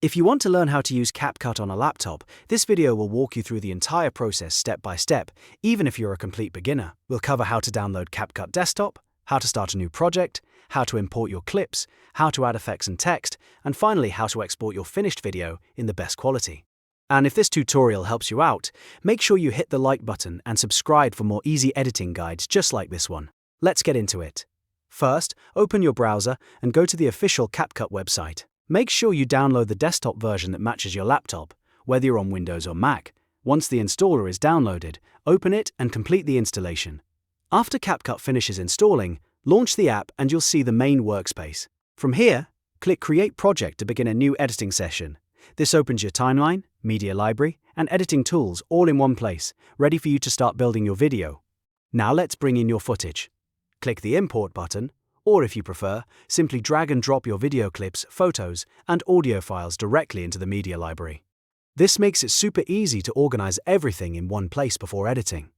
If you want to learn how to use CapCut on a laptop, this video will walk you through the entire process step by step, even if you're a complete beginner. We'll cover how to download CapCut Desktop, how to start a new project, how to import your clips, how to add effects and text, and finally how to export your finished video in the best quality. And if this tutorial helps you out, make sure you hit the like button and subscribe for more easy editing guides just like this one. Let's get into it. First, open your browser and go to the official CapCut website. Make sure you download the desktop version that matches your laptop, whether you're on Windows or Mac. Once the installer is downloaded, open it and complete the installation. After CapCut finishes installing, launch the app and you'll see the main workspace. From here, click Create Project to begin a new editing session. This opens your timeline, media library, and editing tools all in one place, ready for you to start building your video. Now let's bring in your footage. Click the Import button, or if you prefer, simply drag and drop your video clips, photos, and audio files directly into the media library. This makes it super easy to organize everything in one place before editing.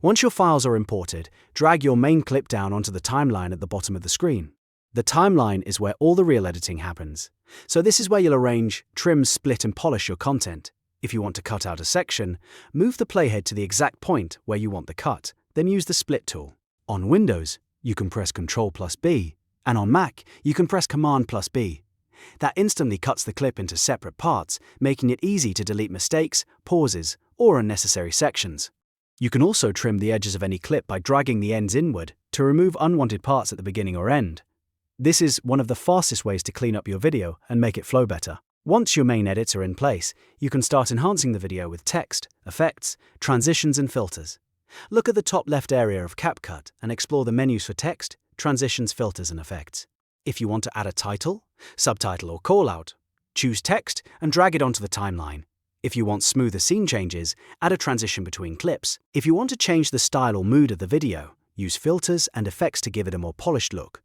Once your files are imported, drag your main clip down onto the timeline at the bottom of the screen. The timeline is where all the real editing happens. So this is where you'll arrange, trim, split, and polish your content. If you want to cut out a section, move the playhead to the exact point where you want the cut, then use the split tool. On Windows, you can press Ctrl+B, and on Mac, you can press Command+B. That instantly cuts the clip into separate parts, making it easy to delete mistakes, pauses, or unnecessary sections. You can also trim the edges of any clip by dragging the ends inward to remove unwanted parts at the beginning or end. This is one of the fastest ways to clean up your video and make it flow better. Once your main edits are in place, you can start enhancing the video with text, effects, transitions, and filters. Look at the top left area of CapCut and explore the menus for text, transitions, filters, and effects. If you want to add a title, subtitle, or callout, choose text and drag it onto the timeline. If you want smoother scene changes, add a transition between clips. If you want to change the style or mood of the video, use filters and effects to give it a more polished look.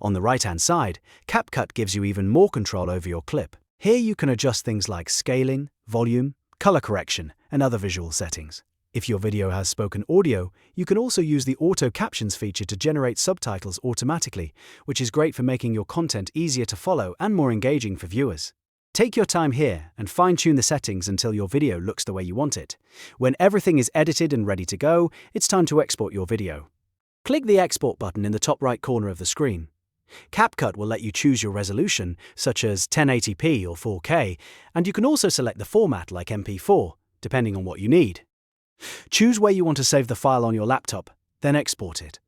On the right-hand side, CapCut gives you even more control over your clip. Here you can adjust things like scaling, volume, color correction, and other visual settings. If your video has spoken audio, you can also use the Auto Captions feature to generate subtitles automatically, which is great for making your content easier to follow and more engaging for viewers. Take your time here and fine-tune the settings until your video looks the way you want it. When everything is edited and ready to go, it's time to export your video. Click the Export button in the top right corner of the screen. CapCut will let you choose your resolution, such as 1080p or 4K, and you can also select the format like MP4, depending on what you need. Choose where you want to save the file on your laptop, then export it.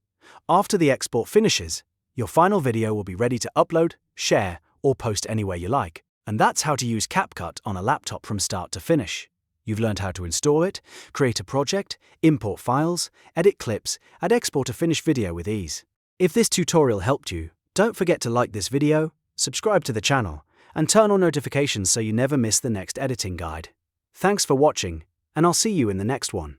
After the export finishes, your final video will be ready to upload, share, or post anywhere you like. And that's how to use CapCut on a laptop from start to finish. You've learned how to install it, create a project, import files, edit clips, and export a finished video with ease. If this tutorial helped you, don't forget to like this video, subscribe to the channel, and turn on notifications so you never miss the next editing guide. Thanks for watching, and I'll see you in the next one.